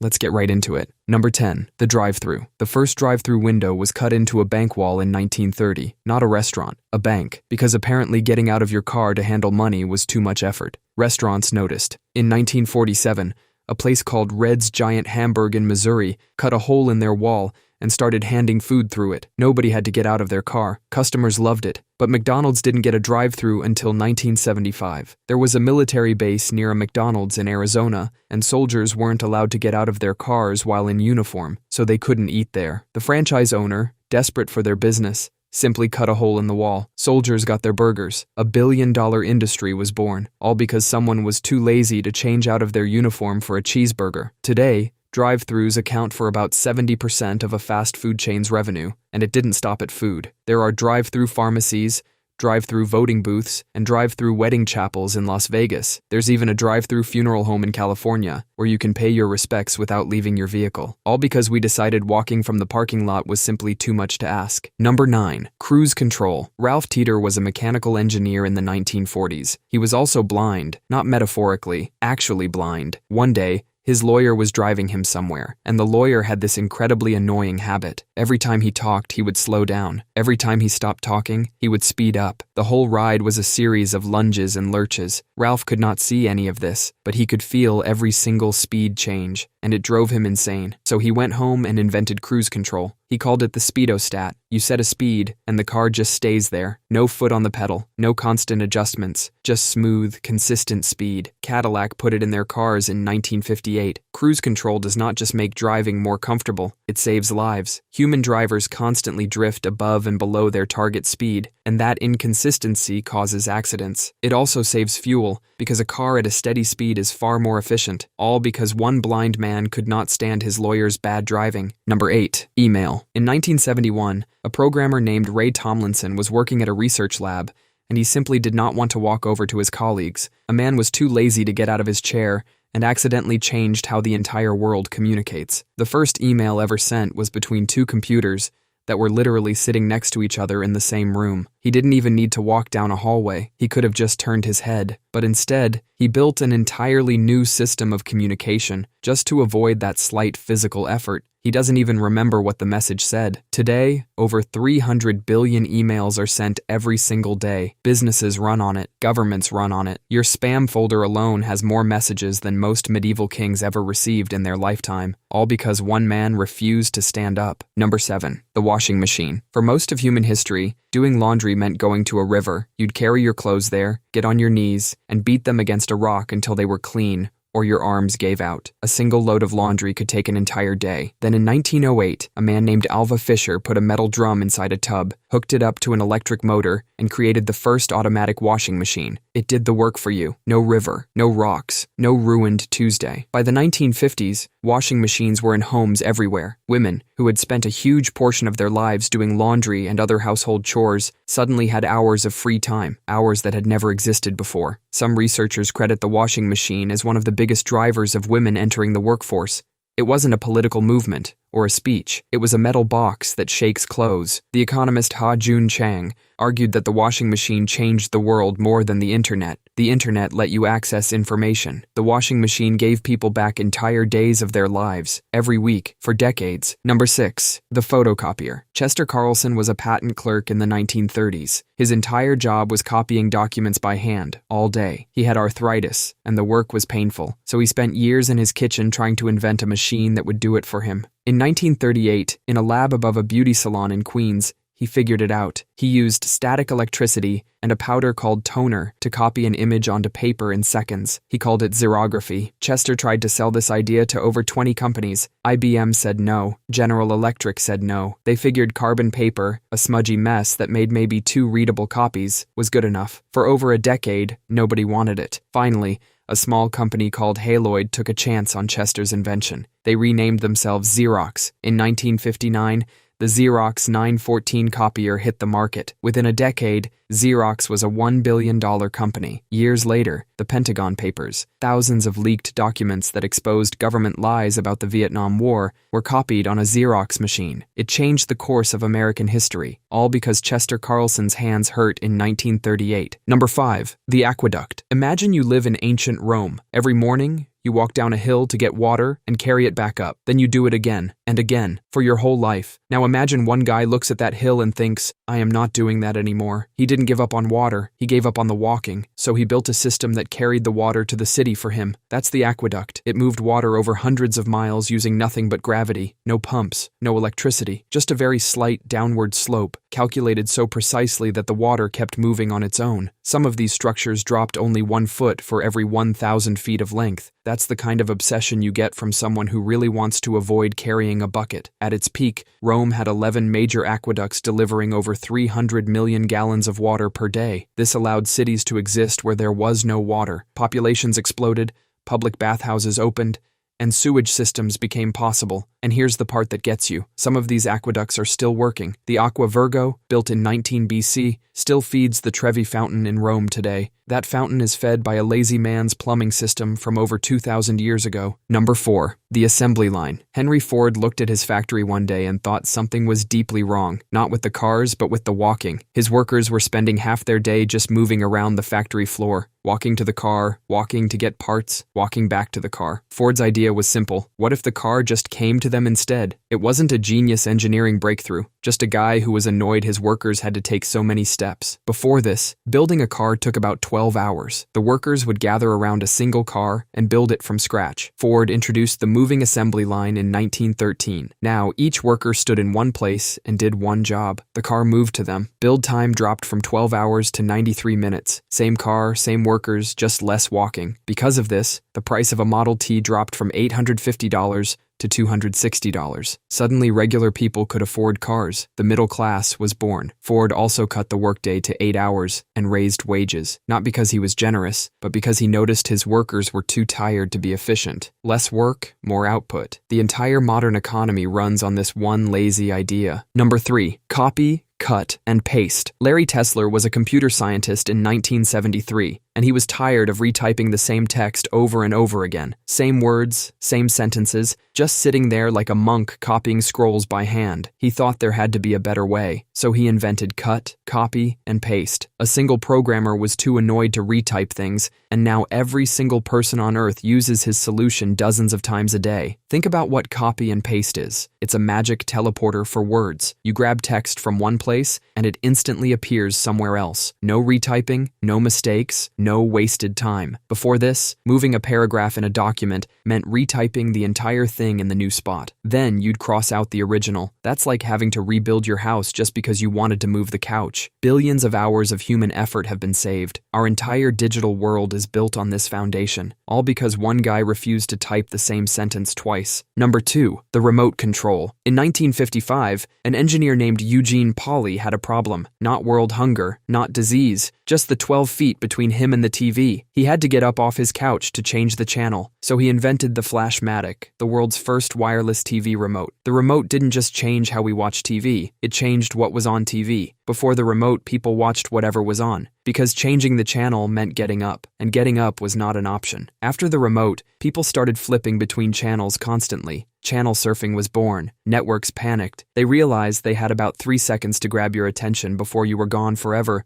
Let's get right into it. Number 10. The drive-thru. The first drive-thru window was cut into a bank wall in 1930, not a restaurant, a bank, because apparently getting out of your car to handle money was too much effort. Restaurants noticed. In 1947, a place called Red's Giant Hamburg in Missouri cut a hole in their wall and started handing food through it. Nobody had to get out of their car. Customers loved it. But McDonald's didn't get a drive-thru until 1975. There was a military base near a McDonald's in Arizona, and soldiers weren't allowed to get out of their cars while in uniform, so they couldn't eat there. The franchise owner, desperate for their business, simply cut a hole in the wall. Soldiers got their burgers. A billion-dollar industry was born, all because someone was too lazy to change out of their uniform for a cheeseburger. Today, drive-thrus account for about 70% of a fast food chain's revenue, and it didn't stop at food. There are drive-thru pharmacies, drive-thru voting booths, and drive-thru wedding chapels in Las Vegas. There's even a drive-thru funeral home in California, where you can pay your respects without leaving your vehicle. All because we decided walking from the parking lot was simply too much to ask. Number 9. Cruise control. Ralph Teeter was a mechanical engineer in the 1940s. He was also blind, not metaphorically, actually blind. One day, his lawyer was driving him somewhere, and the lawyer had this incredibly annoying habit. Every time he talked, he would slow down. Every time he stopped talking, he would speed up. The whole ride was a series of lunges and lurches. Ralph could not see any of this, but he could feel every single speed change, and it drove him insane. So he went home and invented cruise control. He called it the speedostat. You set a speed, and the car just stays there. No foot on the pedal, no constant adjustments, just smooth, consistent speed. Cadillac put it in their cars in 1958. Cruise control does not just make driving more comfortable, it saves lives. Human drivers constantly drift above and below their target speed, and that inconsistency causes accidents. It also saves fuel, because a car at a steady speed is far more efficient, all because one blind man could not stand his lawyer's bad driving. Number 8. Email. In 1971, a programmer named Ray Tomlinson was working at a research lab, and he simply did not want to walk over to his colleagues. A man was too lazy to get out of his chair and accidentally changed how the entire world communicates. The first email ever sent was between two computers that were literally sitting next to each other in the same room. He didn't even need to walk down a hallway. He could have just turned his head. But instead, he built an entirely new system of communication just to avoid that slight physical effort. He doesn't even remember what the message said. Today, over 300 billion emails are sent every single day. Businesses run on it. Governments run on it. Your spam folder alone has more messages than most medieval kings ever received in their lifetime, all because one man refused to stand up. Number 7. The washing machine. For most of human history, doing laundry meant going to a river. You'd carry your clothes there, get on your knees, and beat them against a rock until they were clean, or your arms gave out. A single load of laundry could take an entire day. Then in 1908, a man named Alva Fisher put a metal drum inside a tub, hooked it up to an electric motor, and created the first automatic washing machine. It did the work for you. No river, no rocks, no ruined Tuesday. By the 1950s, washing machines were in homes everywhere. Women, who had spent a huge portion of their lives doing laundry and other household chores, suddenly had hours of free time, hours that had never existed before. Some researchers credit the washing machine as one of the biggest drivers of women entering the workforce. It wasn't a political movement or a speech. It was a metal box that shakes clothes. The economist Ha-Joon Chang argued that the washing machine changed the world more than the internet. The internet let you access information. The washing machine gave people back entire days of their lives, every week, for decades. Number 6. The photocopier. Chester Carlson was a patent clerk in the 1930s. His entire job was copying documents by hand, all day. He had arthritis, and the work was painful, so he spent years in his kitchen trying to invent a machine that would do it for him. In 1938, in a lab above a beauty salon in Queens, he figured it out. He used static electricity and a powder called toner to copy an image onto paper in seconds. He called it xerography. Chester tried to sell this idea to over 20 companies. IBM said no. General Electric said no. They figured carbon paper, a smudgy mess that made maybe 2 readable copies, was good enough. For over a decade, nobody wanted it. Finally, a small company called Haloid took a chance on Chester's invention. They renamed themselves Xerox. In 1959, the Xerox 914 copier hit the market. Within a decade, Xerox was a $1 billion company. Years later, the Pentagon Papers, thousands of leaked documents that exposed government lies about the Vietnam War, were copied on a Xerox machine. It changed the course of American history, all because Chester Carlson's hands hurt in 1938. Number 5. The Aqueduct. Imagine you live in ancient Rome. Every morning, you You walk down a hill to get water and carry it back up. Then you do it again and again for your whole life. Now imagine one guy looks at that hill and thinks, I am not doing that anymore. He didn't give up on water, he gave up on the walking. So he built a system that carried the water to the city for him. That's the aqueduct. It moved water over hundreds of miles using nothing but gravity. No pumps, no electricity, just a very slight downward slope, calculated so precisely that the water kept moving on its own. Some of these structures dropped only 1 foot for every 1,000 feet of length. That's the kind of obsession you get from someone who really wants to avoid carrying a bucket. At its peak, Rome had 11 major aqueducts delivering over 300 million gallons of water per day. This allowed cities to exist where there was no water. Populations exploded, public bathhouses opened, and sewage systems became possible. And here's the part that gets you. Some of these aqueducts are still working. The Aqua Virgo, built in 19 BC, still feeds the Trevi Fountain in Rome today. That fountain is fed by a lazy man's plumbing system from over 2,000 years ago. Number 4. The assembly line. Henry Ford looked at his factory one day and thought something was deeply wrong, not with the cars, but with the walking. His workers were spending half their day just moving around the factory floor, walking to the car, walking to get parts, walking back to the car. Ford's idea was simple. What if the car just came to them instead? It wasn't a genius engineering breakthrough, just a guy who was annoyed his workers had to take so many steps. Before this, building a car took about 12 hours. The workers would gather around a single car and build it from scratch. Ford introduced the moving assembly line in 1913. Now, each worker stood in one place and did one job. The car moved to them. Build time dropped from 12 hours to 93 minutes. Same car, same workers, just less walking. Because of this, the price of a Model T dropped from $850 to $260. Suddenly, regular people could afford cars. The middle class was born. Ford also cut the workday to 8 hours and raised wages, not because he was generous, but because he noticed his workers were too tired to be efficient. Less work, more output. The entire modern economy runs on this one lazy idea. Number 3. Copy, cut, and paste. Larry Tesler was a computer scientist in 1973, and he was tired of retyping the same text over and over again. Same words, same sentences, just sitting there like a monk copying scrolls by hand. He thought there had to be a better way, so he invented cut, copy, and paste. A single programmer was too annoyed to retype things, and now every single person on Earth uses his solution dozens of times a day. Think about what copy and paste is. It's a magic teleporter for words. You grab text from one place, and it instantly appears somewhere else. No retyping, no mistakes, no wasted time. Before this, moving a paragraph in a document meant retyping the entire thing in the new spot. Then you'd cross out the original. That's like having to rebuild your house just because you wanted to move the couch. Billions of hours of human effort have been saved. Our entire digital world is built on this foundation, all because one guy refused to type the same sentence twice. Number 2. The remote control. In 1955, an engineer named Eugene Pauly had a problem. Not world hunger, not disease, just the 12 feet between him and the TV. He had to get up off his couch to change the channel, so he invented the Flashmatic, the world's first wireless TV remote. The remote didn't just change how we watch TV, it changed what was on TV. Before the remote, people watched whatever was on, because changing the channel meant getting up, and getting up was not an option. After the remote, people started flipping between channels constantly. Channel surfing was born. Networks panicked. They realized they had about 3 seconds to grab your attention before you were gone forever.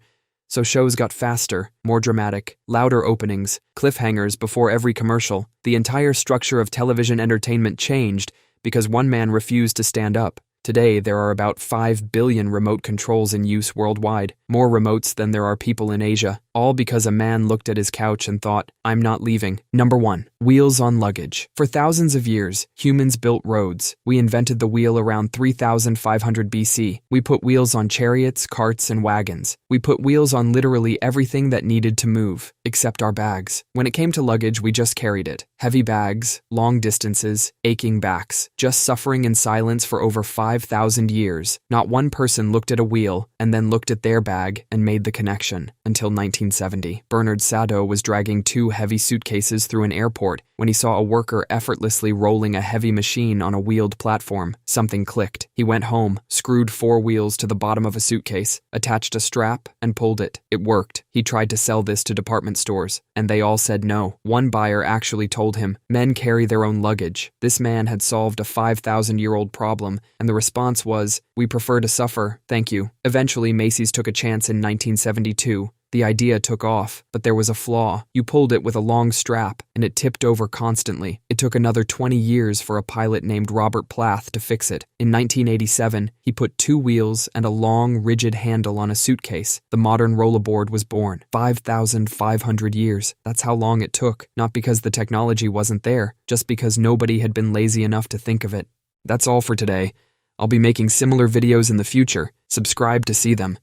So shows got faster, more dramatic, louder openings, cliffhangers before every commercial. The entire structure of television entertainment changed because one man refused to stand up. Today, there are about 5 billion remote controls in use worldwide, more remotes than there are people in Asia, all because a man looked at his couch and thought, I'm not leaving. Number 1. Wheels on luggage. For thousands of years, humans built roads. We invented the wheel around 3500 BC. We put wheels on chariots, carts, and wagons. We put wheels on literally everything that needed to move, except our bags. When it came to luggage, we just carried it. Heavy bags, long distances, aching backs, just suffering in silence for over 5,000 years. Not one person looked at a wheel and then looked at their bag and made the connection. Until 1970, Bernard Sadow was dragging 2 heavy suitcases through an airport when he saw a worker effortlessly rolling a heavy machine on a wheeled platform. Something clicked. He went home, screwed 4 wheels to the bottom of a suitcase, attached a strap, and pulled it. It worked. He tried to sell this to department stores, and they all said no. One buyer actually told him, men carry their own luggage. This man had solved a 5,000-year-old problem, and the response was, we prefer to suffer, thank you. Eventually, Macy's took a chance in 1972. The idea took off, but there was a flaw. You pulled it with a long strap, and it tipped over constantly. It took another 20 years for a pilot named Robert Plath to fix it. In 1987, he put 2 wheels and a long, rigid handle on a suitcase. The modern rollerboard was born. 5,500 years. That's how long it took. Not because the technology wasn't there, just because nobody had been lazy enough to think of it. That's all for today. I'll be making similar videos in the future. Subscribe to see them.